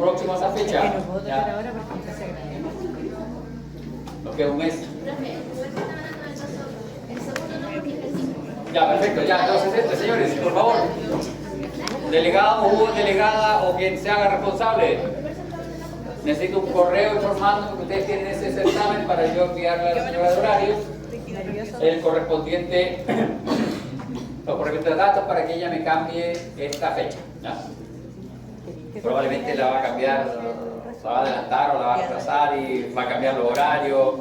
próximos a esa fecha. Ya. Nos queda un mes. Ya, perfecto, ya, entonces, señores, por favor, delegado o delegada o quien se haga responsable, necesito un correo informando que ustedes tienen ese certamen para yo enviarle a la señora de horarios el correspondiente, los correspondientes datos para que ella me cambie esta fecha, ¿ya? Probablemente la va a cambiar, la va a adelantar o la va a atrasar y va a cambiar los horarios,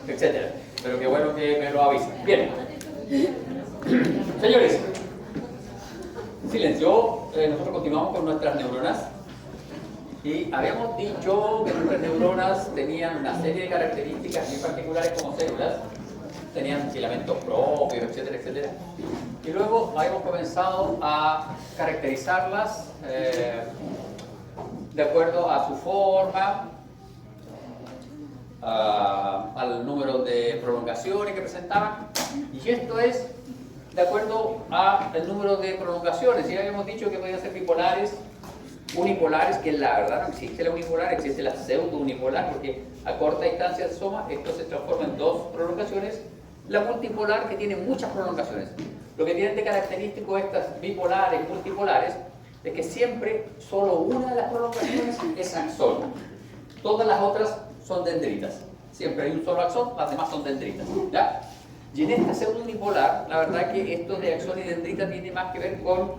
etc. Pero qué bueno que me lo avisen. Bien. Señores, silencio, nosotros continuamos con nuestras neuronas y habíamos dicho que nuestras neuronas tenían una serie de características muy particulares como células, tenían filamentos propios, etcétera, etcétera. Y luego habíamos comenzado a caracterizarlas de acuerdo a su forma, al número de prolongaciones que presentaban, y esto es de acuerdo al número de prolongaciones. Ya habíamos dicho que podían ser bipolares, unipolares, que la verdad no existe la unipolar, existe la pseudo-unipolar, porque a corta distancia del soma esto se transforma en dos prolongaciones. La multipolar, que tiene muchas prolongaciones. Lo que tienen de característico estas bipolares, multipolares, es que siempre solo una de las prolongaciones es axón. Todas las otras son dendritas. Siempre hay un solo axón, las demás son dendritas, ¿ya? Y en esta pseudo-unipolar, la verdad que esto de axón y dendrita tiene más que ver con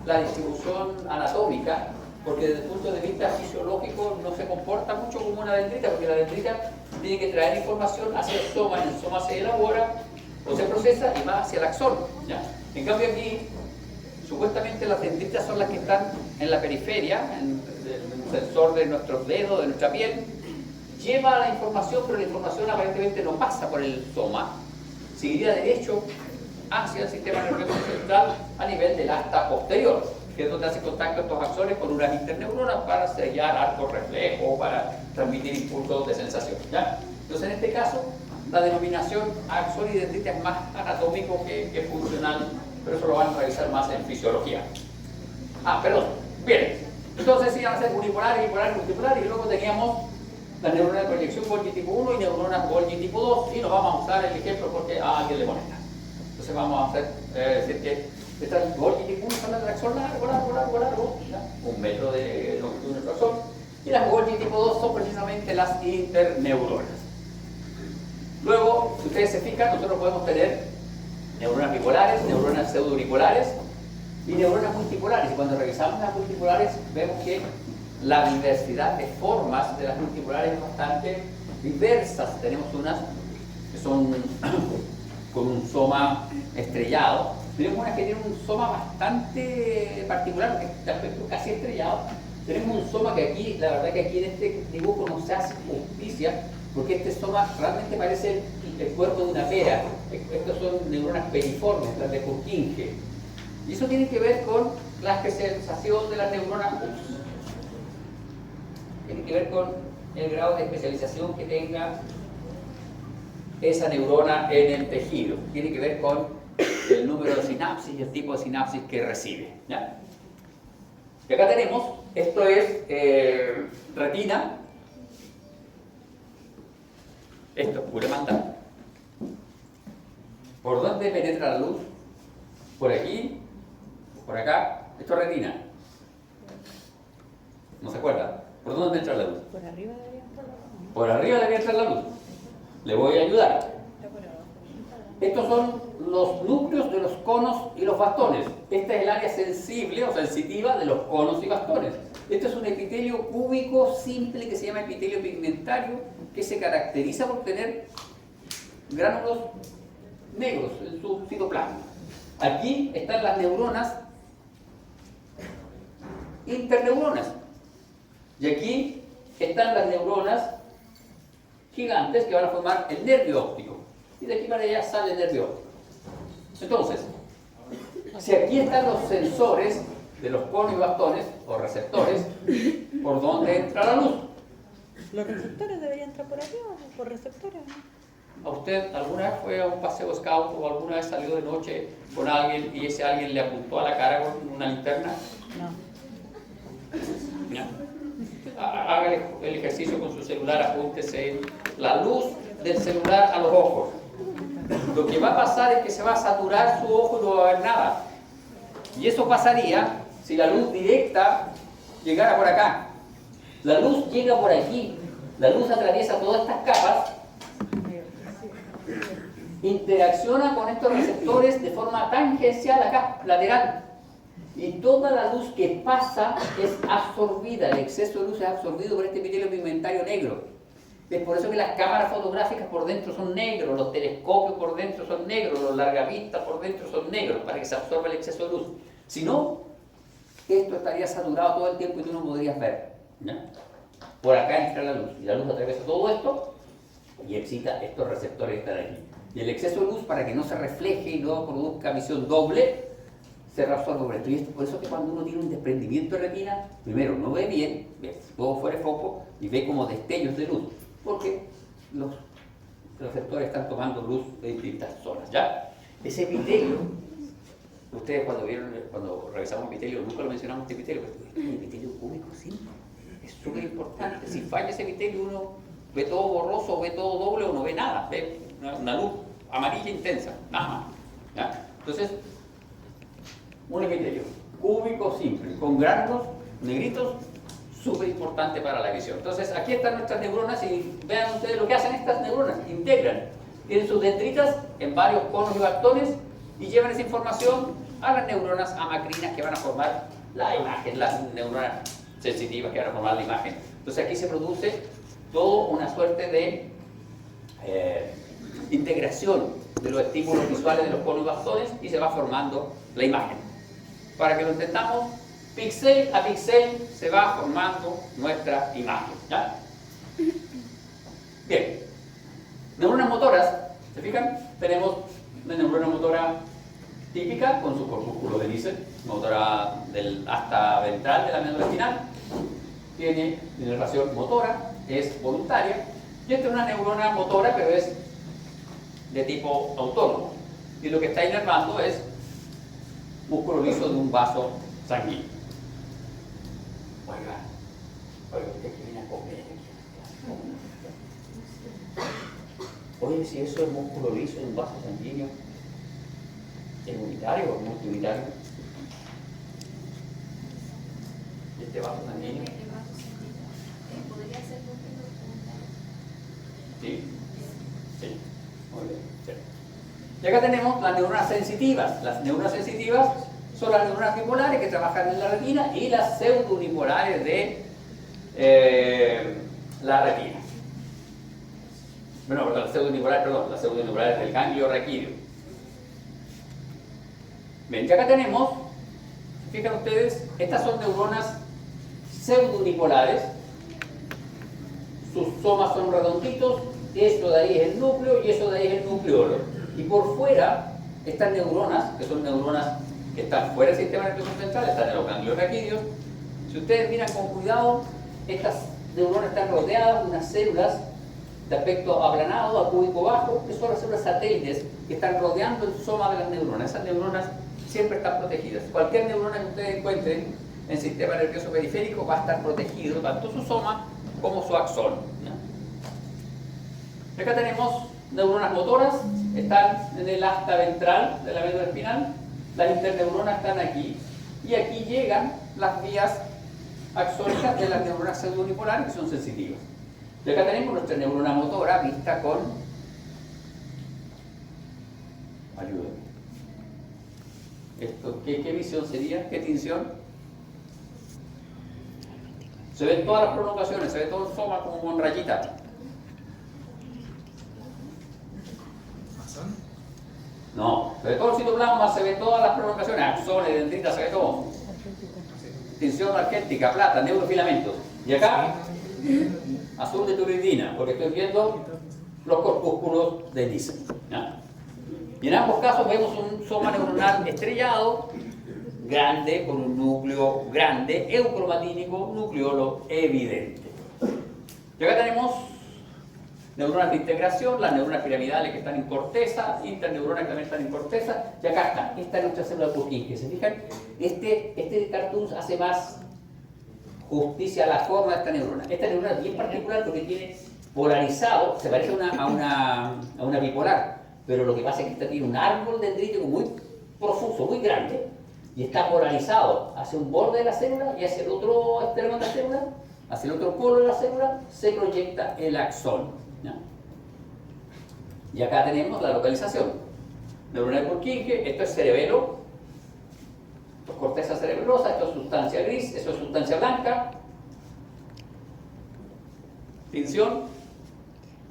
la distribución anatómica, porque desde el punto de vista fisiológico no se comporta mucho como una dendrita, porque la dendrita tiene que traer información hacia el soma, en el soma se elabora o se procesa y va hacia el axón, ¿ya? En cambio aquí, supuestamente las dendritas son las que están en la periferia, en el sensor de nuestros dedos, de nuestra piel, lleva la información, pero la información aparentemente no pasa por el soma, seguiría derecho hacia el sistema nervioso central a nivel del asta posterior, que es donde hace contacto estos axones con unas interneuronas para sellar arcos reflejos, para transmitir impulsos de sensación, ¿ya? Entonces, en este caso, la denominación axón y dendrita es más anatómico que funcional, pero eso lo van a revisar más en fisiología. Perdón. Bien. Entonces, iban a ser unipolares, bipolares, multipolares, y luego teníamos las neuronas de proyección Golgi tipo 1 y neuronas Golgi tipo 2, y nos vamos a usar el ejemplo porque a alguien le molesta. Entonces vamos a hacer, decir que estas Golgi tipo 1 son las de axón largo, ¿ya? 1 metro de longitud de nuestro axón, y las Golgi tipo 2 son precisamente las interneuronas. Luego, si ustedes se fijan, nosotros podemos tener neuronas bipolares, neuronas pseudounipolares y neuronas multipolares, y cuando revisamos las multipolares vemos que la diversidad de formas de las multipolares es bastante diversas. Tenemos unas que son con un soma estrellado, tenemos unas que tienen un soma bastante particular, que es de aspecto casi estrellado. Tenemos un soma que aquí, la verdad que aquí en este dibujo no se hace justicia, porque este soma realmente parece el cuerpo de una pera. Estos son neuronas periformes, las de Purkinje. Y eso tiene que ver con la especialización de las neuronas. Tiene que ver con el grado de especialización que tenga esa neurona en el tejido. Tiene que ver con el número de sinapsis y el tipo de sinapsis que recibe, ¿ya? Y acá tenemos, esto es retina, esto es pura manta. ¿Por dónde penetra la luz? Por aquí, por acá, esto es retina. ¿No se acuerdan? ¿Por dónde entra la luz? Por arriba debería entrar la luz. Por arriba debería entrar la luz. Le voy a ayudar. Estos son los núcleos de los conos y los bastones. Esta es el área sensible o sensitiva de los conos y bastones. Este es un epitelio cúbico simple que se llama epitelio pigmentario, que se caracteriza por tener gránulos negros en su citoplasma. Aquí están las neuronas interneuronas. Y aquí están las neuronas gigantes que van a formar el nervio óptico. Y de aquí para allá sale el nervio óptico. Entonces, si aquí están los sensores de los conos y bastones, o receptores, ¿por dónde entra la luz? Los receptores deberían entrar por arriba, por receptores, ¿no? ¿A usted alguna vez fue a un paseo scout o alguna vez salió de noche con alguien y ese alguien le apuntó a la cara con una linterna? No. ¿Ya? el ejercicio con su celular, apúntese la luz del celular a los ojos. Lo que va a pasar es que se va a saturar su ojo y no va a ver nada. Y eso pasaría si la luz directa llegara por acá. La luz llega por aquí, la luz atraviesa todas estas capas, interacciona con estos receptores de forma tangencial acá, lateral. Y toda la luz que pasa es absorbida, el exceso de luz es absorbido por este epitelio pigmentario negro. Es por eso que las cámaras fotográficas por dentro son negros, los telescopios por dentro son negros, los largavistas por dentro son negros, para que se absorba el exceso de luz. Si no, esto estaría saturado todo el tiempo y tú no podrías ver, ¿ya? Por acá entra la luz, y la luz atraviesa todo esto y excita estos receptores que están aquí. Y el exceso de luz, para que no se refleje y no produzca visión doble, se reabsorbe por esto. Y es por eso que cuando uno tiene un desprendimiento de retina, primero no ve bien, ve todo fuera de foco y ve como destellos de luz, porque los receptores están tomando luz de distintas zonas, ¿ya? Ese epitelio, ustedes cuando revisamos epitelio, nunca lo mencionamos este epitelio, pero el epitelio cúbico simple es súper importante. Si falla ese epitelio, uno ve todo borroso, ve todo doble o no ve nada, ve una luz amarilla intensa, nada más, ¿ya? Entonces, un epitelio cúbico simple, con gránulos negritos, súper importante para la visión. Entonces, aquí están nuestras neuronas y vean ustedes lo que hacen estas neuronas, integran. Tienen sus dendritas en varios conos y bastones y llevan esa información a las neuronas amacrinas que van a formar la imagen, las neuronas sensitivas que van a formar la imagen. Entonces, aquí se produce toda una suerte de integración de los estímulos visuales de los conos y bastones y se va formando la imagen. Para que lo entendamos, píxel a píxel se va formando nuestra imagen, ¿ya? Bien, neuronas motoras, ¿se fijan? Tenemos una neurona motora típica con su corpúsculo de Nissen, motora del asta ventral de la médula espinal, tiene inervación motora, es voluntaria, y esta es una neurona motora, pero es de tipo autónomo, y lo que está inervando es músculo liso de un vaso sanguíneo. Oiga, usted que viene a comer aquí. Oye, si eso es músculo liso de un vaso sanguíneo, ¿es unitario o multiunitario? ¿Este vaso sanguíneo? ¿Podría ser músculo unitario? Sí, sí, muy bien. Sí. Y acá tenemos las neuronas sensitivas. Las neuronas sensitivas son las neuronas bipolares que trabajan en la retina y las pseudounipolares de la retina. Bueno, las pseudounipolares del ganglio raquídeo. Bien, y acá tenemos, fijan ustedes, estas son neuronas pseudounipolares. Sus somas son redonditos, eso de ahí es el núcleo y eso de ahí es el nucleolo. Y por fuera, estas neuronas, que son neuronas que están fuera del sistema nervioso central, están en los ganglios raquídeos. Si ustedes miran con cuidado, estas neuronas están rodeadas de unas células de aspecto aplanado, acúbico bajo, que son las células satélites que están rodeando el soma de las neuronas. Esas neuronas siempre están protegidas. Cualquier neurona que ustedes encuentren en el sistema nervioso periférico va a estar protegido, tanto su soma como su axón, ¿ya? Acá tenemos neuronas motoras, están en el asta ventral de la médula espinal, las interneuronas están aquí, y aquí llegan las vías axónicas de las neuronas pseudounipolares que son sensitivas. Y acá tenemos nuestra neurona motora vista con... Ayúdenme. Esto, ¿qué visión sería? ¿Qué tinción? Se ven todas las prolongaciones, se ve todo el soma como con rayita. No, se ve todo el citoplasma, se ve todas las prolongaciones, axones, dendritas, se ve todo. Tinción argéntica, plata, neurofilamentos. Y acá, azul de turidina, porque estoy viendo los corpúsculos de Nissen, ¿ya? Y en ambos casos vemos un soma neuronal estrellado, grande, con un núcleo grande, eucromatínico, nucleolo evidente. Y acá tenemos neuronas de integración, las neuronas piramidales que están en corteza, interneuronas que también están en corteza, y acá está, esta es nuestra célula Purkinje. ¿Se fijan? Este cartoon hace más justicia a la forma de esta neurona. Esta neurona es bien particular porque tiene polarizado, se parece a una bipolar, pero lo que pasa es que esta tiene un árbol dendrítico muy profuso, muy grande, y está polarizado hacia un borde de la célula y hacia el otro extremo de la célula, hacia el otro polo de la célula, se proyecta el axón. ¿Ya? Y acá tenemos la localización. Neurona de Purkinje, esto es cerebelo, esto es corteza cerebelosa, esto es sustancia gris, esto es sustancia blanca. Tinción.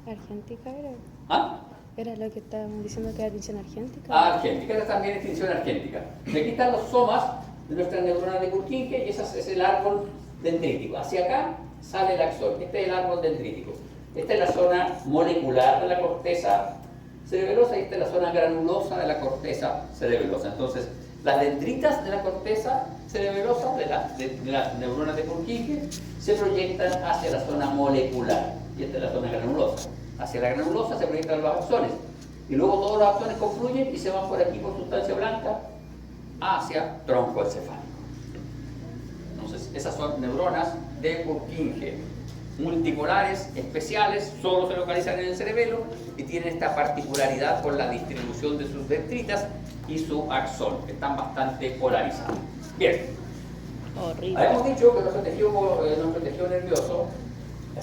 Argéntica era. ¿Ah? Era lo que estábamos diciendo que era tinción argéntica. Ah, argéntica, esta también es tinción argéntica. Y aquí están los somas de nuestra neurona de Purkinje y ese es el árbol dendrítico. Hacia acá sale el axón, este es el árbol dendrítico. Esta es la zona molecular de la corteza cerebelosa y esta es la zona granulosa de la corteza cerebelosa. Entonces, las dendritas de la corteza cerebelosa, de las neuronas de Purkinje, se proyectan hacia la zona molecular y esta es la zona granulosa. Hacia la granulosa se proyectan los axones y luego todos los axones confluyen y se van por aquí por sustancia blanca hacia tronco encefálico. Entonces, esas son neuronas de Purkinje, multipolares, especiales, solo se localizan en el cerebelo y tienen esta particularidad con la distribución de sus dendritas y su axón, que están bastante polarizados. Bien, Horrible. habíamos dicho que nuestro tejido nervioso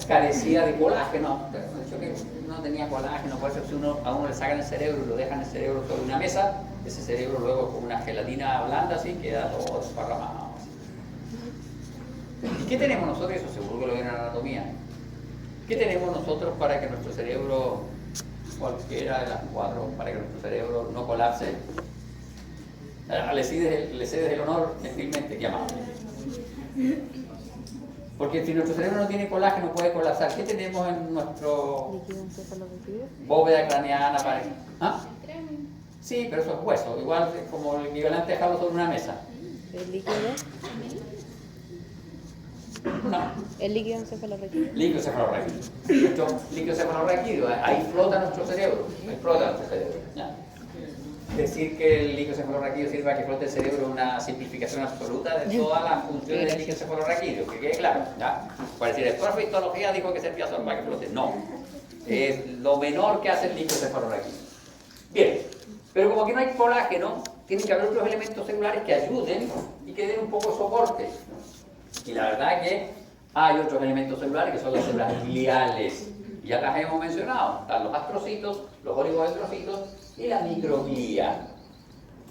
carecía de colágeno, hemos dicho que no tenía colágeno, por eso si a uno le sacan el cerebro y lo dejan el cerebro sobre una mesa, ese cerebro luego con una gelatina blanda así queda todo desparramado. ¿Y qué tenemos nosotros? Eso seguro que lo ven en la anatomía. ¿Qué tenemos nosotros para que nuestro cerebro, cualquiera de las cuatro, para que nuestro cerebro no colapse? Le cedes el honor gentilmente, qué amable. Porque si nuestro cerebro no tiene colágeno puede colapsar. ¿Qué tenemos en nuestro Líquido encefalorraquídeo. bóveda craneana? ¿Ah? El cráneo. Sí, pero eso es hueso, igual como el equivalente a dejarlo sobre una mesa. El líquido. No. El líquido encefalorraquídeo. Líquido cefalorraquídeo. Nuestro líquido cefalorraquídeo, ahí flota nuestro cerebro. Ahí flota nuestro cerebro. ¿Ya? Decir que el líquido cefalorraquídeo sirva a que flote el cerebro es una simplificación absoluta de todas las funciones del líquido cefalorraquídeo, que quede claro. ¿Ya? Para decir, el profe de histología dijo que servía solo para que flote. No. Es lo menor que hace el líquido cefalorraquídeo. Bien. Pero como aquí no hay colágeno, tienen que haber otros elementos celulares que ayuden y que den un poco de soporte. Y la verdad es que hay otros elementos celulares que son las células gliales. Ya las hemos mencionado. Están los astrocitos, los oligodendrocitos y la microglía.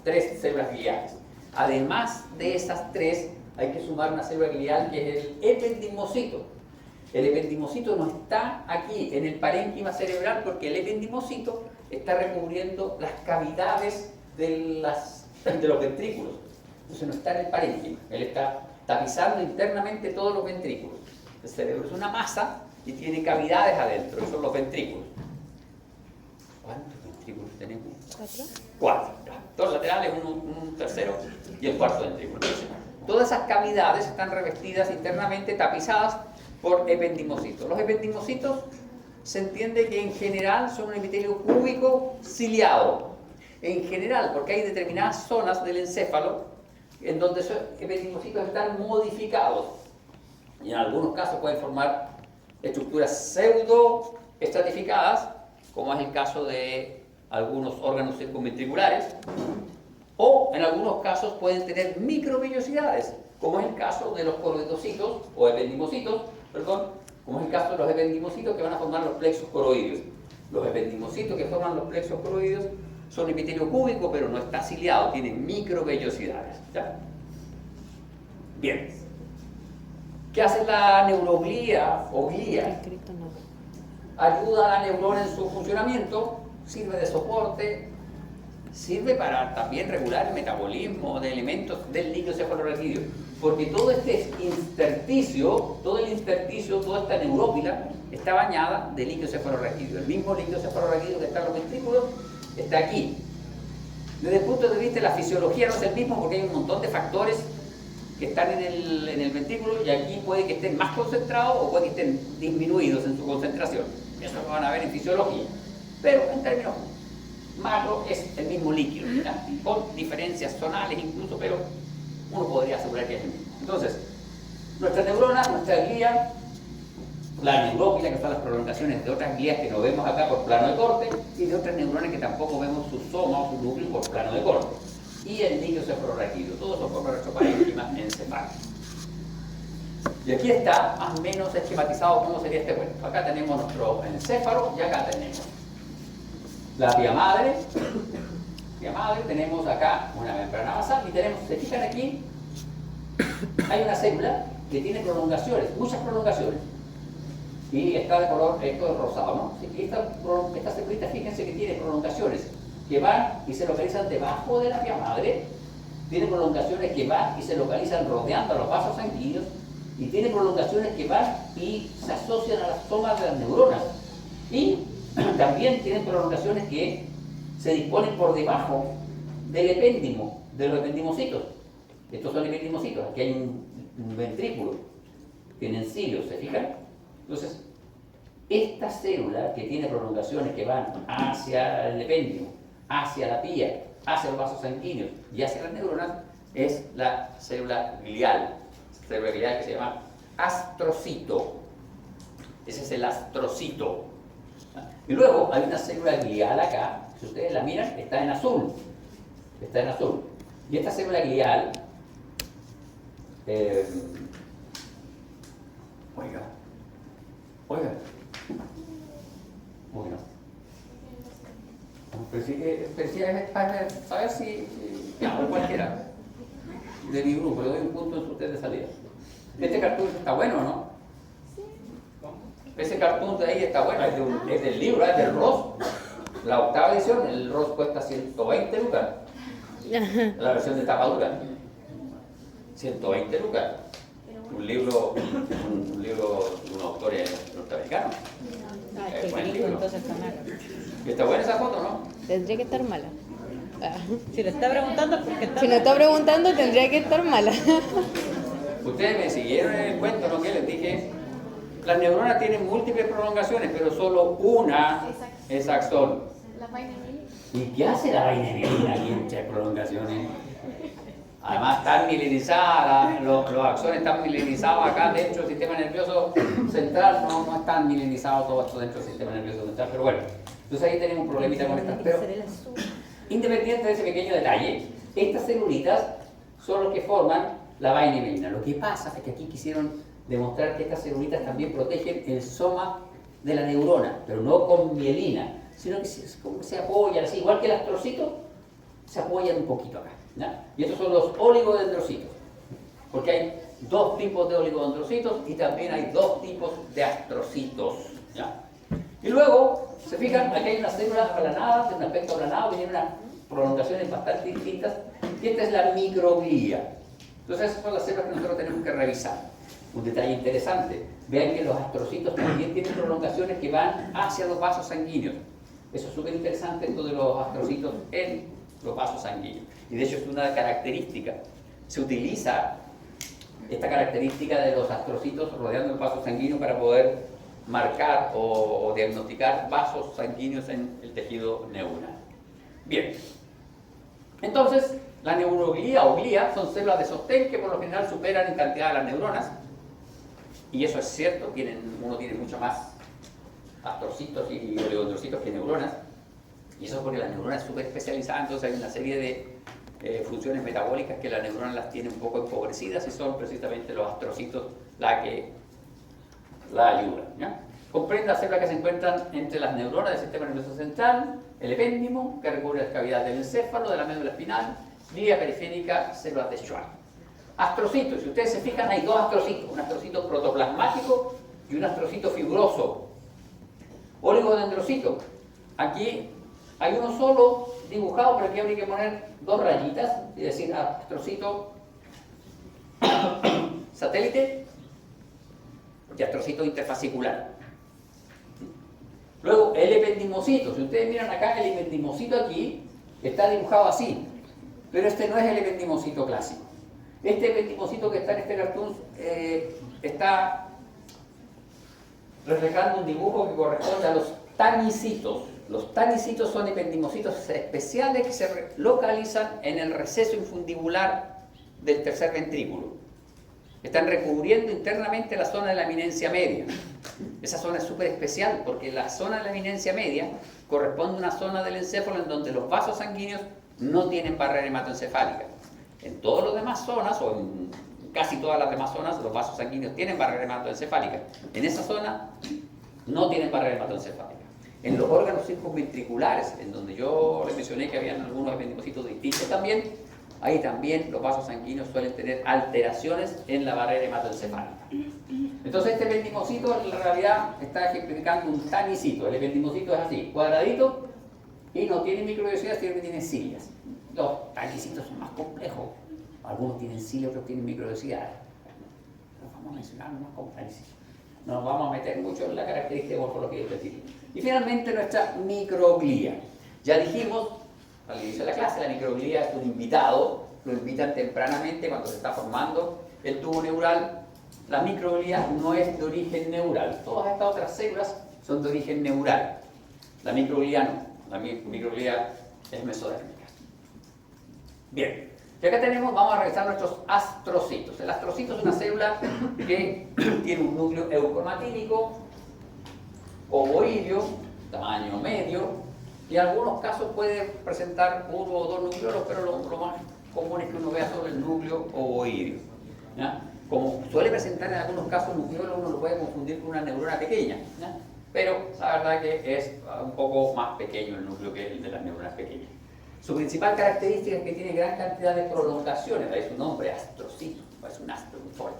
3 células gliales. Además de esas 3, hay que sumar una célula glial que es el ependimocito. El ependimocito no está aquí en el parénquima cerebral porque el ependimocito está recubriendo las cavidades de los ventrículos. Entonces no está en el parénquima. Él está tapizando internamente todos los ventrículos. El cerebro es una masa y tiene cavidades adentro, esos son los ventrículos. ¿Cuántos ventrículos tenemos? 4. 4. Dos laterales, un tercero y el cuarto ventrículo. Entonces, todas esas cavidades están revestidas internamente, tapizadas por ependimocitos. Los ependimocitos se entiende que en general son un epitelio cúbico ciliado. En general, porque hay determinadas zonas del encéfalo en donde esos ependimocitos están modificados y en algunos casos pueden formar estructuras pseudo estratificadas, como es el caso de algunos órganos circunventriculares, o en algunos casos pueden tener microvellosidades, como es el caso de los coroidocitos o ependimocitos, como es el caso de los ependimocitos que van a formar los plexos coroideos. Los ependimocitos que forman los plexos coroideos son epitelio cúbico, pero no está ciliado, tienen microvellosidades. ¿Ya? Bien. ¿Qué hace la neuroglía o glía? Escrito no. Ayuda a la neurona en su funcionamiento, sirve de soporte, sirve para también regular el metabolismo de elementos del líquido cefalorraquídeo, porque todo este intersticio, toda esta neurópila está bañada de líquido cefalorraquídeo. El mismo líquido cefalorraquídeo que está en los ventrículos está aquí. Desde el punto de vista de la fisiología no es el mismo porque hay un montón de factores que están en el ventrículo y aquí puede que estén más concentrados o puede que estén disminuidos en su concentración. Eso lo van a ver en fisiología. Pero en términos macro es el mismo líquido, ¿verdad? Con diferencias zonales incluso, pero uno podría asegurar que es el mismo. Entonces, Nuestra neurona, nuestra glía, la neurópila, que son las prolongaciones de otras glías que no vemos acá por plano de corte, y de otras neuronas que tampoco vemos su soma o su núcleo por plano de corte. Y el niño cefalorraquídeo, todo eso forma nuestro parénquima encefálico. Y aquí está más o menos esquematizado cómo sería este cuento. Acá tenemos nuestro encéfalo y acá tenemos la vía madre. Tenemos acá una membrana basal y tenemos, ¿se fijan aquí? Hay una célula que tiene prolongaciones, muchas prolongaciones. Y está de color, esto es rosado, ¿no? Esta célula, fíjense que tiene prolongaciones que van y se localizan debajo de la vía madre. Tiene prolongaciones que van y se localizan rodeando a los vasos sanguíneos. Y tiene prolongaciones que van y se asocian a las somas de las neuronas. Y también tienen prolongaciones que se disponen por debajo del epéndimo, de los ependimocitos. Estos son ependimocitos. Aquí hay un ventrículo, tienen cilios, ¿se fijan? Entonces, esta célula que tiene prolongaciones que van hacia el epéndimo, hacia la pía, hacia los vasos sanguíneos y hacia las neuronas, es la célula glial. Célula glial que se llama astrocito. Ese es el astrocito. Y luego hay una célula glial acá, si ustedes la miran, está en azul. Está en azul. Y esta célula glial, oiga, bueno, pero sí, es para saber si ya, o cualquiera de mi grupo, le doy un punto en su test de salida. Este cartoon está bueno, ¿no? Ese cartoon de ahí está bueno, es del libro, es del Ross. La octava edición, el Ross cuesta 120 lucas. La versión de tapa dura. 120 lucas. Un libro de un autor norteamericano. Qué Buen gringo, libro. entonces está malo. Y está buena esa foto, ¿no? Tendría que estar mala. Ah. Si le está preguntando es porque está Si no está preguntando, tendría que estar mala. Ustedes me siguieron en el cuento, ¿no? Que les dije, las neuronas tienen múltiples prolongaciones, pero solo una es axón. Las vainas ¿Y qué hace la vaina mielina aquí entre prolongaciones? Además están milenizadas, los axones están milenizados acá dentro del sistema nervioso central, no están milenizados todo esto dentro del sistema nervioso central, pero bueno, entonces ahí tenemos un problemita con estas. Pero independiente de ese pequeño detalle, estas celulitas son los que forman la vaina mielina. Lo que pasa es que aquí quisieron demostrar que estas celulitas también protegen el soma de la neurona, pero no con mielina, sino que se apoyan así, igual que el astrocito, se apoyan un poquito acá. ¿Ya? Y estos son los oligodendrocitos, porque hay dos tipos de oligodendrocitos y también hay dos tipos de astrocitos. ¿Ya? Y luego, se fijan, aquí hay unas células aplanadas, de un aspecto aplanado, que tienen unas prolongaciones bastante distintas, y esta es la microglía. Entonces, esas son las células que nosotros tenemos que revisar. Un detalle interesante, vean que los astrocitos también tienen prolongaciones que van hacia los vasos sanguíneos. Eso es súper interesante, esto de los astrocitos en los vasos sanguíneos. Y de hecho es una característica. Se utiliza esta característica de los astrocitos rodeando el vaso sanguíneo para poder marcar o diagnosticar vasos sanguíneos en el tejido neuronal. Bien. Entonces, la neuroglía o glía son células de sostén que por lo general superan en cantidad a las neuronas. Y eso es cierto, uno tiene mucho más astrocitos y oligodendrocitos que neuronas. Y eso es porque la neurona es súper especializada, entonces hay una serie de funciones metabólicas que la neurona las tiene un poco empobrecidas y son precisamente los astrocitos la que la ayudan. ¿Ya? Comprende las células que se encuentran entre las neuronas del sistema nervioso central, el epéndimo, que recubre las cavidades del encéfalo, de la médula espinal, glía periférica, células de Schwann. Astrocitos, si ustedes se fijan, hay dos astrocitos, un astrocito protoplasmático y un astrocito fibroso. Oligodendrocito, aquí hay uno solo dibujado, pero aquí habría que poner dos rayitas, es decir, astrocito satélite y astrocito interfascicular. Luego, el ependimocito, si ustedes miran acá, el ependimocito aquí está dibujado así, pero este no es el ependimocito clásico. Este ependimocito que está en este cartoon está reflejando un dibujo que corresponde a los tanicitos. Los tanicitos son ependimocitos especiales que se localizan en el receso infundibular del tercer ventrículo. están recubriendo internamente la zona de la eminencia media. Esa zona es súper especial porque la zona de la eminencia media corresponde a una zona del encéfalo en donde los vasos sanguíneos no tienen barrera hematoencefálica. En todas las demás zonas, o en casi todas las demás zonas, los vasos sanguíneos tienen barrera hematoencefálica. En esa zona no tienen barrera hematoencefálica. En los órganos circunventriculares, en donde yo les mencioné que habían algunos ependimocitos distintos también, ahí también los vasos sanguíneos suelen tener alteraciones en la barrera hematoencefálica. Entonces este ependimocito en realidad está ejemplificando un tanicito. El ependimocito es así, cuadradito, y no tiene microvellosidad, sino que tiene cilias. Los tanicitos son más complejos. Algunos tienen cilias, otros tienen microvellosidad. Los vamos a mencionar más con tanicitos. No nos vamos a meter mucho en la característica de morfología del tejido. Y finalmente nuestra microglía. Ya dijimos al inicio de la clase, la microglía es un invitado, lo invitan tempranamente cuando se está formando el tubo neural. La microglía no es de origen neural, todas estas otras células son de origen neural. La microglía no, la microglía es mesodérmica. Bien, y acá tenemos, vamos a revisar nuestros astrocitos. El astrocito es una célula que tiene un núcleo eucromatínico, ovoideo, tamaño medio, y en algunos casos puede presentar uno o dos nucleolos, pero lo más común es que uno vea solo el núcleo ovoideo. ¿Ya? Como suele presentar en algunos casos nucleolos, uno lo puede confundir con una neurona pequeña, ¿ya? Pero la verdad que es un poco más pequeño el núcleo que el de las neuronas pequeñas. Su principal característica es que tiene gran cantidad de prolongaciones, de ahí su nombre, astrocito, es un astro, un fol.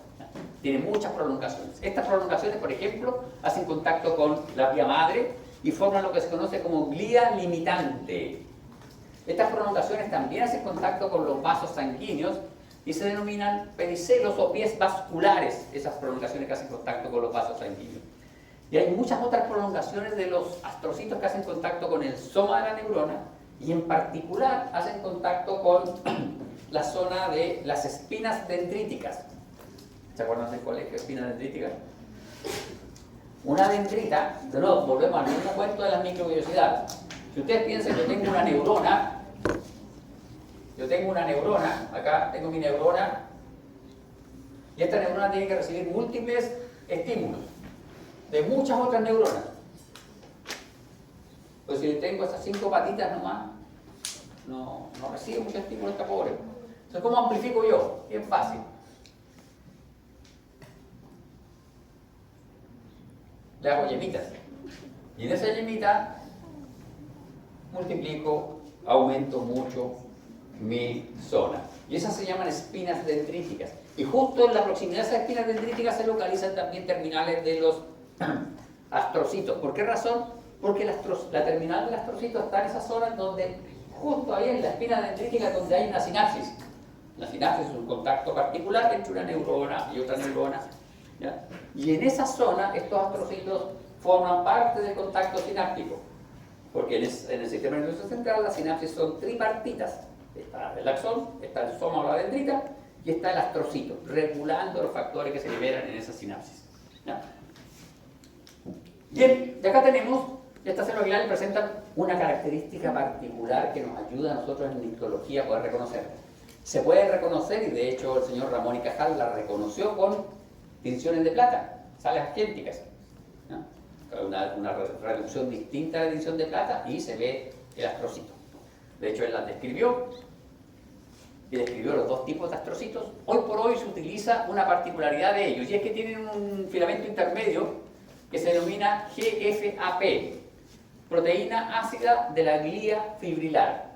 Tiene muchas prolongaciones. Estas prolongaciones, por ejemplo, hacen contacto con la vía madre y forman lo que se conoce como glía limitante. Estas prolongaciones también hacen contacto con los vasos sanguíneos y se denominan pedicelos o pies vasculares, esas prolongaciones que hacen contacto con los vasos sanguíneos. Y hay muchas otras prolongaciones de los astrocitos que hacen contacto con el soma de la neurona y en particular hacen contacto con la zona de las espinas dendríticas. ¿Se acuerdan del colegio, espinas dendríticas? Una dendrita, de nuevo, volvemos al mismo cuento de las microvellosidades. Si ustedes piensan que yo tengo una neurona, acá tengo mi neurona, y esta neurona tiene que recibir múltiples estímulos de muchas otras neuronas. Pues si tengo esas 5 patitas nomás, no recibe mucho estímulo esta pobre. Entonces, ¿cómo amplifico yo? Bien fácil. Le hago yemitas. Y en esa yemita multiplico, aumento mucho mi zona. Y esas se llaman espinas dendríticas. Y justo en la proximidad de esas espinas dendríticas se localizan también terminales de los astrocitos. ¿Por qué razón? Porque la terminal del astrocito está en esa zona donde, justo ahí en la espina dendrítica, donde hay una sinapsis. La sinapsis es un contacto particular entre una neurona y otra neurona. ¿Ya? Y en esa zona estos astrocitos forman parte del contacto sináptico, porque en el sistema nervioso central las sinapsis son tripartitas. Está el axón, está el soma o la dendrita y está el astrocito, regulando los factores que se liberan en esa sinapsis. ¿Ya? Bien, y acá tenemos, estas células gliales presentan una característica particular que nos ayuda a nosotros en histología a poder reconocer. Se puede reconocer, y de hecho el señor Ramón y Cajal la reconoció con tinciones de plata, sales argénticas. ¿No? Una reducción distinta de la tinción de plata y se ve el astrocito. De hecho, él las describió y describió los dos tipos de astrocitos. Hoy por hoy se utiliza una particularidad de ellos y es que tienen un filamento intermedio que se denomina GFAP, proteína ácida de la glía fibrilar,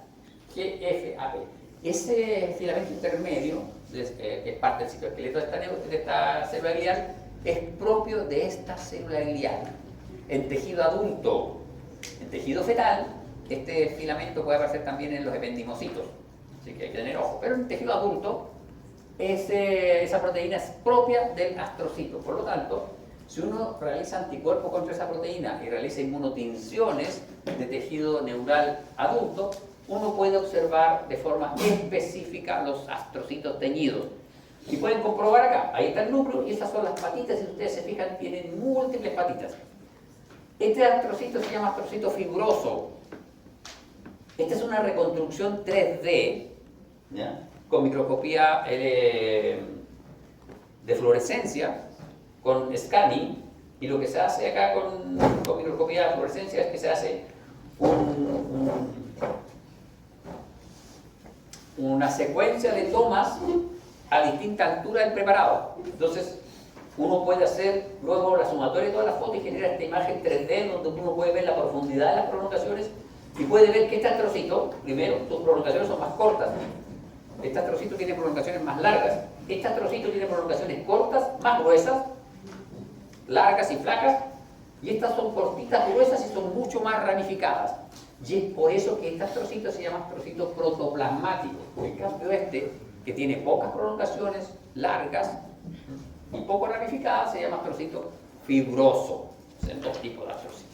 GFAP. Ese filamento intermedio, que es parte del citoesqueleto de esta célula glial, es propio de esta célula glial. En tejido adulto, en tejido fetal, este filamento puede aparecer también en los ependimocitos, así que hay que tener ojo. Pero en tejido adulto, esa proteína es propia del astrocito. Por lo tanto, si uno realiza anticuerpos contra esa proteína y realiza inmunotinciones de tejido neural adulto, uno puede observar de forma específica los astrocitos teñidos. Y pueden comprobar acá, ahí está el núcleo y estas son las patitas, si ustedes se fijan tienen múltiples patitas. Este astrocito se llama astrocito fibroso. Esta es una reconstrucción 3D, ¿ya? Con microscopía de fluorescencia con scanning, y lo que se hace acá con microscopía de fluorescencia es que se hace una secuencia de tomas a distinta altura del preparado. Entonces, uno puede hacer luego la sumatoria de todas las fotos y genera esta imagen 3D donde uno puede ver la profundidad de las prolongaciones y puede ver que este astrocito, primero, sus prolongaciones son más cortas. Este astrocito tiene prolongaciones más largas. Este astrocito tiene prolongaciones cortas, más gruesas, largas y flacas, y estas son cortitas, gruesas y son mucho más ramificadas. Y es por eso que este astrocito se llama astrocito protoplasmático. En cambio este, que tiene pocas prolongaciones, largas y poco ramificadas, se llama astrocito fibroso. Son dos tipos de astrocitos.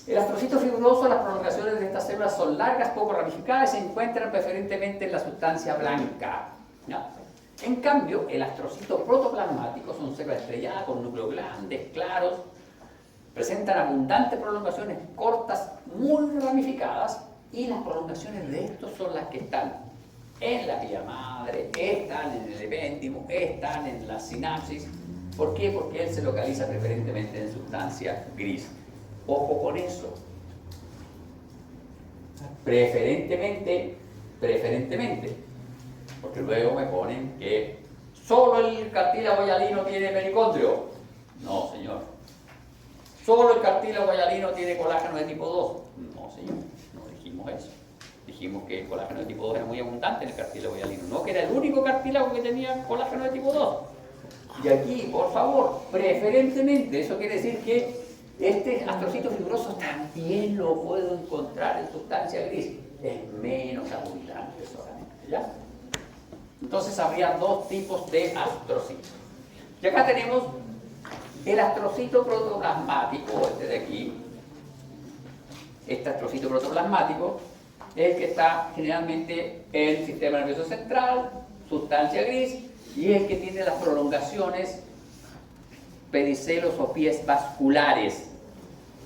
El astrocito fibroso, las prolongaciones de estas células son largas, poco ramificadas y se encuentran preferentemente en la sustancia blanca, ¿no? En cambio, el astrocito protoplasmático son células estrelladas con núcleos grandes, claros, presentan abundantes prolongaciones cortas, muy ramificadas, y las prolongaciones de estos son las que están en la glía madre, están en el epéndimo, están en la sinapsis. ¿Por qué? Porque él se localiza preferentemente en sustancia gris. Ojo con eso. Preferentemente, porque luego me ponen que solo el cartílago hialino tiene pericondrio. No, señor. Solo el cartílago hialino tiene colágeno de tipo 2. No, señor, no dijimos eso. Dijimos que el colágeno de tipo 2 era muy abundante en el cartílago hialino, no que era el único cartílago que tenía colágeno de tipo 2. Y aquí, por favor, preferentemente, eso quiere decir que este astrocito fibroso también lo puedo encontrar en sustancia gris. Es menos abundante solamente, ¿ya? Entonces habría dos tipos de astrocitos. Y acá tenemos el astrocito protoplasmático, este de aquí. Este astrocito protoplasmático es el que está generalmente en el sistema nervioso central, sustancia gris, y es el que tiene las prolongaciones pedicelos o pies vasculares.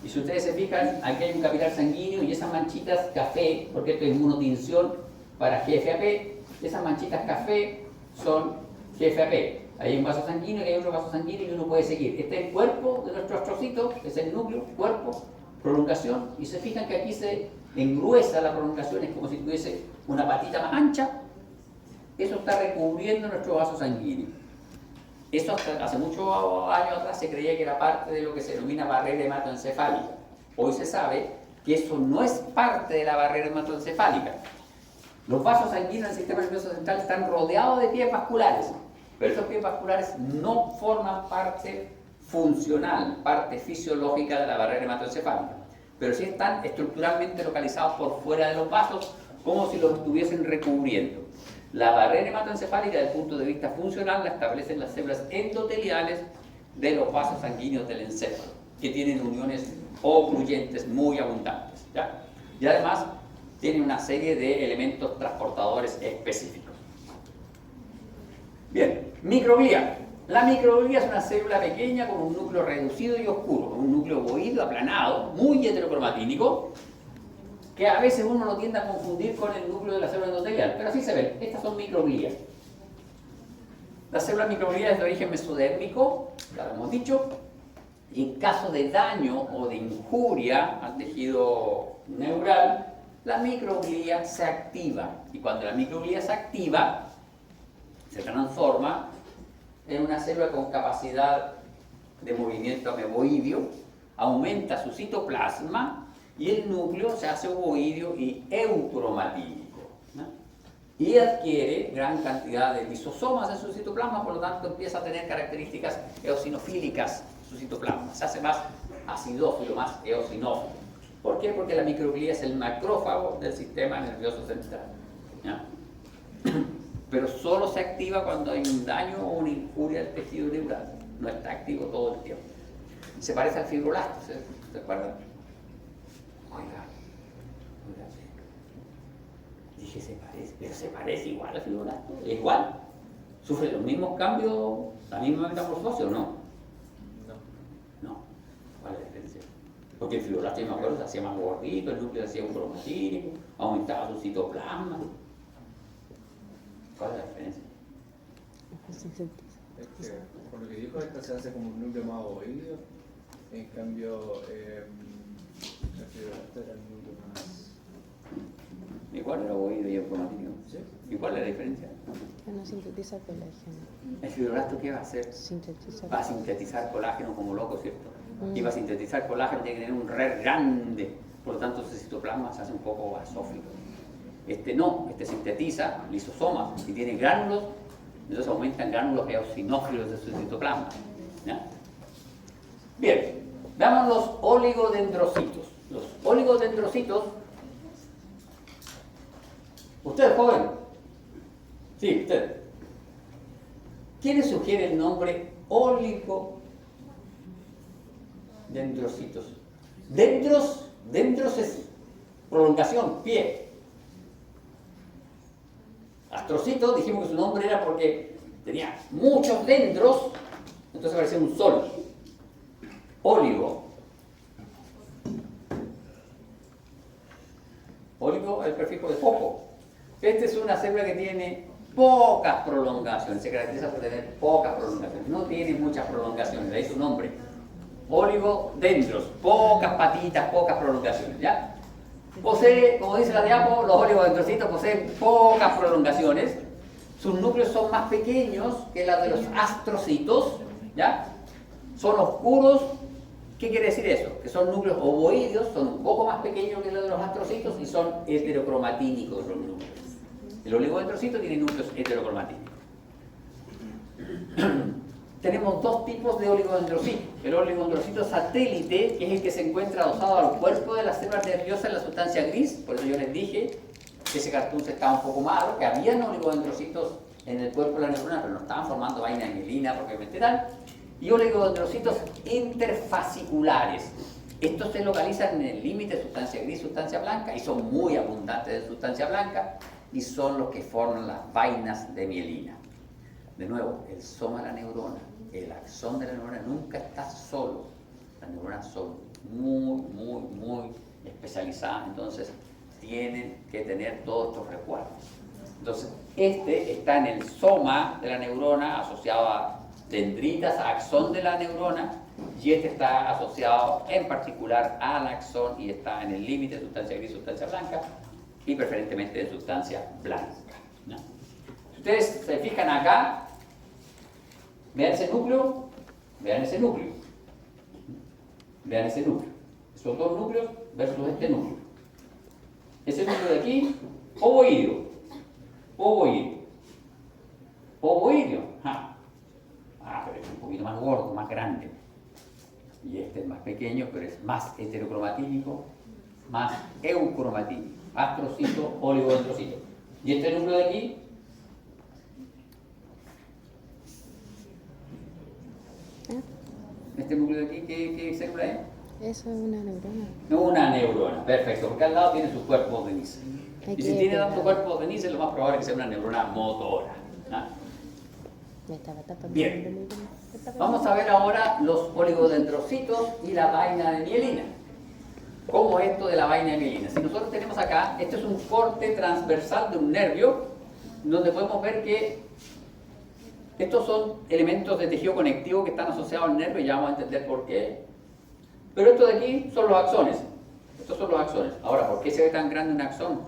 Y si ustedes se fijan, aquí hay un capilar sanguíneo y esas manchitas café, porque esto es inmunotinción para GFAP, esas manchitas café son GFAP. Hay un vaso sanguíneo y hay otro vaso sanguíneo y uno puede seguir. Este es el cuerpo de nuestro astrocito, es el núcleo, cuerpo, prolongación, y se fijan que aquí se engruesa la prolongación, es como si tuviese una patita más ancha. Eso está recubriendo nuestro vaso sanguíneo. Eso hasta hace muchos años atrás se creía que era parte de lo que se denomina barrera hematoencefálica. Hoy se sabe que eso no es parte de la barrera hematoencefálica. Los vasos sanguíneos del sistema nervioso central están rodeados de pies vasculares, pero esos pies vasculares no forman parte funcional, parte fisiológica de la barrera hematoencefálica, pero sí están estructuralmente localizados por fuera de los vasos, como si los estuviesen recubriendo. La barrera hematoencefálica, desde el punto de vista funcional, la establecen las células endoteliales de los vasos sanguíneos del encéfalo, que tienen uniones ocluyentes muy abundantes, ¿ya? Y además tiene una serie de elementos transportadores específicos. Bien, microglía. La microglía es una célula pequeña con un núcleo reducido y oscuro, un núcleo ovoide aplanado, muy heterocromatínico, que a veces uno lo tiende a confundir con el núcleo de la célula endotelial, pero así se ven, estas son microglías. La célula microglía es de origen mesodérmico, ya lo hemos dicho, y en caso de daño o de injuria al tejido neural, la microglía se activa, y cuando la microglía se activa, se transforma en una célula con capacidad de movimiento ameboideo, aumenta su citoplasma, y el núcleo se hace ovoideo y eucromatínico, ¿no? Y adquiere gran cantidad de lisosomas en su citoplasma, por lo tanto empieza a tener características eosinofílicas su citoplasma, se hace más acidófilo, más eosinófilo. ¿Por qué? Porque la microglía es el macrófago del sistema nervioso central, ¿ya? Pero solo se activa cuando hay un daño o una injuria del tejido neural, no está activo todo el tiempo. Se parece al fibroblasto, ¿se acuerdan? Oiga, dije se parece, pero se parece igual al fibroblasto, es igual, sufre los mismos cambios, la misma metamorfosis o no. No, ¿cuál es la diferencia? Porque el fibroblasto, yo me acuerdo, se hacía más gordito, el núcleo se hacía un cromatínico, aumentaba su citoplasma. ¿Cuál es la diferencia? Es que, por lo que dijo, esta se hace como un núcleo más ovoideo. En cambio, la fibroblasto era el núcleo más. Igual era ovoide y el cromatínico. ¿Sí? ¿Y cuál es la diferencia? No sintetiza colágeno. ¿El fibroblasto qué va a hacer? Sintetiza Va a sintetizar colágeno como loco, ¿cierto? Mm. Y va a sintetizar colágeno, tiene que tener un red grande, por lo tanto ese citoplasma se hace un poco basófilo. Este no, este sintetiza lisosomas y tiene gránulos, entonces aumentan gránulos eosinófilos de su citoplasma. ¿Ya? Bien, veamos los oligodendrocitos. Los oligodendrocitos, ¿usted es joven? Sí, usted. ¿Quién le sugiere el nombre oligodendrocitos? Dendros es prolongación, pie. Astrocito, dijimos que su nombre era porque tenía muchos dendros, entonces parecía un sol. Óligo. Óligo es el prefijo de poco. Esta es una célula que tiene pocas prolongaciones, se caracteriza por tener pocas prolongaciones, no tiene muchas prolongaciones, de ahí su nombre. Oligodendros, pocas patitas, pocas prolongaciones, ¿ya? Posee, como dice la diapo, los oligodendrocitos poseen pocas prolongaciones, sus núcleos son más pequeños que los de los astrocitos, ¿ya? Son oscuros. ¿Qué quiere decir eso? Que son núcleos ovoideos, son un poco más pequeños que los de los astrocitos y son heterocromatínicos los núcleos. El oligodendrocito tiene núcleos heterocromatínicos. Tenemos dos tipos de oligodendrocito. El oligodendrocito satélite, que es el que se encuentra adosado al cuerpo de las células nerviosas en la sustancia gris, por eso yo les dije que ese cartoon estaba un poco malo, que habían oligodendrocitos en el cuerpo de la neurona, pero no estaban formando vaina de mielina propiamente tal. Y oligodendrocitos interfasciculares. Estos se localizan en el límite de sustancia gris, sustancia blanca, y son muy abundantes de sustancia blanca, y son los que forman las vainas de mielina. De nuevo, el soma de la neurona, el axón de la neurona nunca está solo. Las neuronas son muy especializadas, entonces tienen que tener todos estos resguardos. Entonces, este está en el soma de la neurona asociado a dendritas, a axón de la neurona, y este está asociado en particular al axón y está en el límite de sustancia gris, sustancia blanca y preferentemente de sustancia blanca, ¿no? Si ustedes se fijan acá, vean ese núcleo, vean ese núcleo, vean ese núcleo. Esos dos núcleos versus este núcleo. Ese núcleo de aquí, ovoideo, ovoideo, ovoideo. Pero es un poquito más gordo, más grande. Y este es más pequeño, pero es más heterocromatínico, más eucromatínico. Astrocito, oligodendrocito. Y este núcleo de aquí, este núcleo de aquí, ¿qué célula es? Eso es una neurona. Una neurona, perfecto, porque al lado tiene sus cuerpos de Nice. Y si tiene tantos cuerpos de Nice, lo más probable es que sea una neurona motora. ¿Ah? Me estaba tapando. Bien. Vamos a ver ahora los oligodendrocitos y la vaina de mielina. ¿Cómo es esto de la vaina de mielina? Si nosotros tenemos acá, este es un corte transversal de un nervio, donde podemos ver que estos son elementos de tejido conectivo que están asociados al nervio, y ya vamos a entender por qué. Pero esto de aquí son los axones. Estos son los axones. Ahora, ¿por qué se ve tan grande un axón?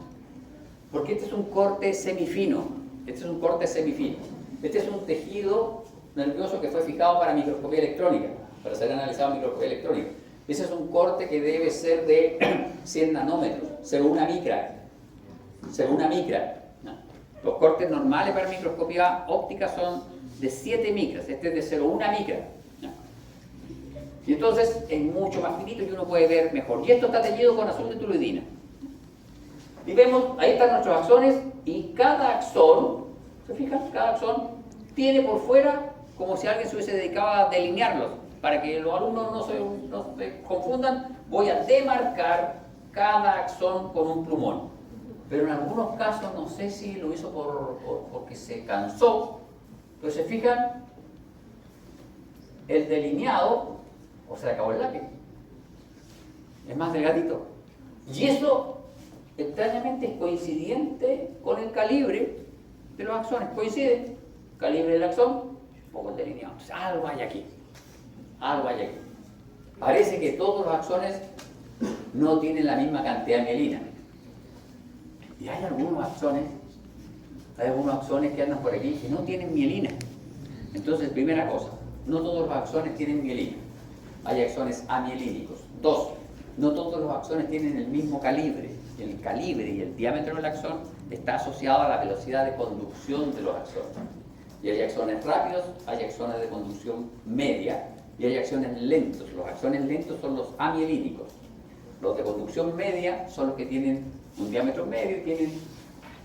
Porque este es un corte semifino. Este es un corte semifino. Este es un tejido nervioso que fue fijado para microscopía electrónica, para ser analizado en microscopía electrónica. Ese es un corte que debe ser de 100 nanómetros, 0,1 micra. 0,1 micra. ¿No? Los cortes normales para microscopía óptica son de 7 micras, este es de 0,1 micra. ¿No? Y entonces es mucho más finito y uno puede ver mejor. Y esto está teñido con azul de toluidina. Y vemos, ahí están nuestros axones, y cada axón, ¿se fijan? Cada axón tiene por fuera como si alguien se hubiese dedicado a delinearlos. Para que los alumnos no se confundan, voy a demarcar cada axón con un plumón. Pero en algunos casos, no sé si lo hizo porque se cansó, pero se fijan, el delineado, o se le acabó el lápiz. Es más delgadito. Y eso, extrañamente, es coincidente con el calibre de los axones. Coincide. Calibre del axón, poco delineado. Entonces, algo hay aquí. Algo hay aquí. Parece que todos los axones no tienen la misma cantidad de mielina. Y hay algunos axones que andan por aquí que no tienen mielina. Entonces, primera cosa, no todos los axones tienen mielina. Hay axones amielínicos. 2, no todos los axones tienen el mismo calibre. El calibre y el diámetro del axón está asociado a la velocidad de conducción de los axones. Y hay axones rápidos, hay axones de conducción media y hay axones lentos. Los axones lentos son los amielínicos. Los de conducción media son los que tienen un diámetro medio y tienen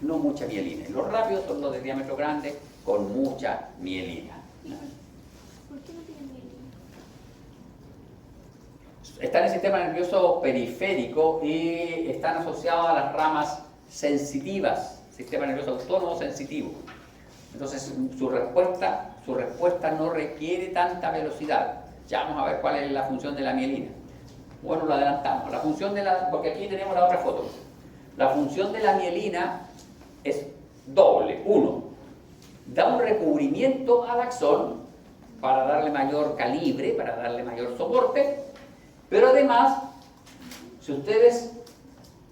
no mucha mielina. Y los rápidos son los de diámetro grande con mucha mielina. ¿Por qué no tienen mielina? Están en el sistema nervioso periférico y están asociados a las ramas sensitivas, sistema nervioso autónomo sensitivo. Entonces su respuesta no requiere tanta velocidad. Ya vamos a ver cuál es la función de la mielina. Bueno, lo adelantamos. La función de la, porque aquí tenemos la otra foto. La función de la mielina es doble. 1, da un recubrimiento al axón para darle mayor calibre, para darle mayor soporte. Pero además, si ustedes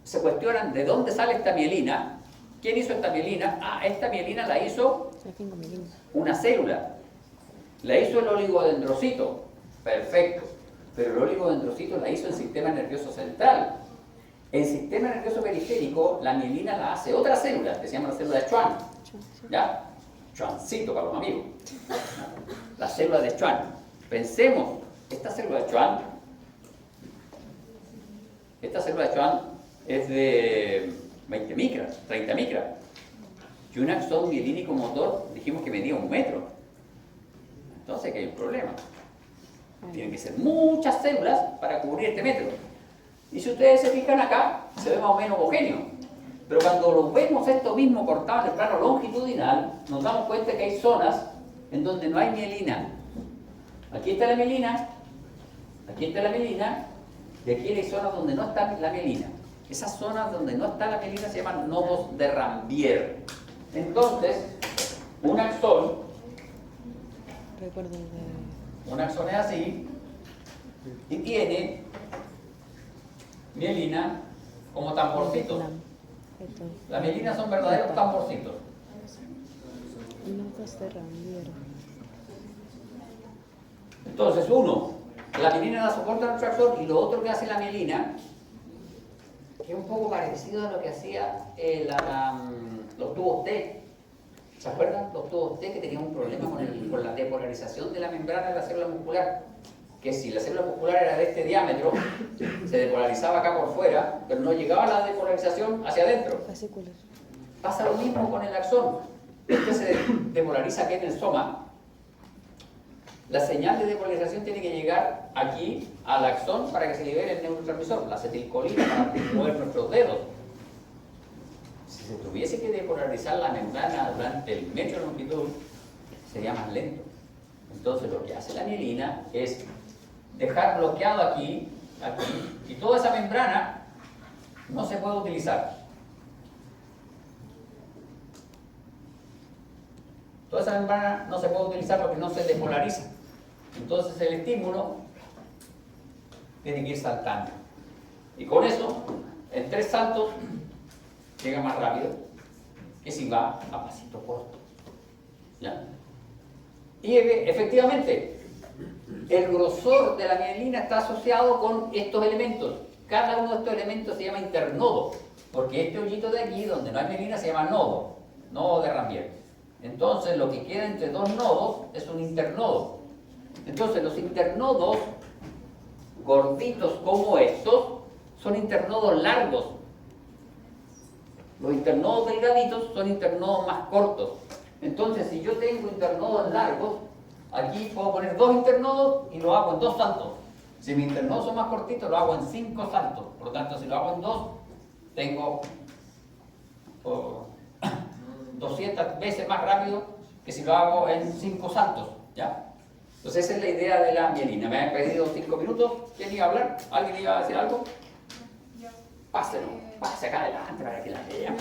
se cuestionan de dónde sale esta mielina, ¿quién hizo esta mielina? Ah, esta mielina la hizo una célula. La hizo el oligodendrocito. Perfecto. Pero el oligodendrocito la hizo el sistema nervioso central. El sistema nervioso periférico, la mielina la hace otra célula, que se llama la célula de Schwann. ¿Ya? Schwanncito para los amigos. La célula de Schwann. Pensemos, esta célula de Schwann es de 20 micras, 30 micras. Y un axón mielínico motor dijimos que medía 1 metro. Entonces aquí hay un problema. Tienen que ser muchas células para cubrir este metro. Y si ustedes se fijan acá, se ve más o menos homogéneo. Pero cuando lo vemos esto mismo cortado en el plano longitudinal, nos damos cuenta que hay zonas en donde no hay mielina. Aquí está la mielina, aquí está la mielina, y aquí hay zonas donde no está la mielina. Esas zonas donde no está la mielina se llaman nodos de Rambier. Entonces, un axón es así y tiene mielina como tamborcitos. La mielina son verdaderos tamborcitos. Nodos de Rambier. Entonces, la mielina da soporte a nuestro axón, y lo otro que hace la mielina, que es un poco parecido a lo que hacía los tubos T. ¿Se acuerdan? Los tubos T que tenían un problema con la depolarización de la membrana de la célula muscular. Que si la célula muscular era de este diámetro, se depolarizaba acá por fuera, pero no llegaba la depolarización hacia adentro. Pasa lo mismo con el axón. Este se depolariza aquí en el soma. La señal de depolarización tiene que llegar aquí al axón para que se libere el neurotransmisor, la acetilcolina, para mover nuestros dedos. Si se tuviese que depolarizar la membrana durante el metro de longitud, sería más lento. Entonces lo que hace la mielina es dejar bloqueado aquí, y toda esa membrana no se puede utilizar. Toda esa membrana no se puede utilizar porque no se depolariza. Entonces el estímulo tiene que ir saltando. Y con eso, en 3 saltos, llega más rápido que si va a pasito corto. ¿Ya? Y efectivamente, el grosor de la mielina está asociado con estos elementos. Cada uno de estos elementos se llama internodo, porque este hoyito de aquí, donde no hay mielina, se llama nodo de Rambier. Entonces, lo que queda entre 2 nodos es un internodo. Entonces, los internodos gorditos como estos son internodos largos. Los internodos delgaditos son internodos más cortos. Entonces, si yo tengo internodos largos, aquí puedo poner 2 internodos y lo hago en 2 saltos. Si mis internodos son más cortitos, lo hago en 5 saltos. Por lo tanto, si lo hago en 2, tengo 200 veces más rápido que si lo hago en 5 saltos. ¿Ya? Entonces, esa es la idea de la mielina. Me han pedido 5 minutos. ¿Quién iba a hablar? ¿Alguien iba a decir algo? Páselo, pase acá adelante para que la vean.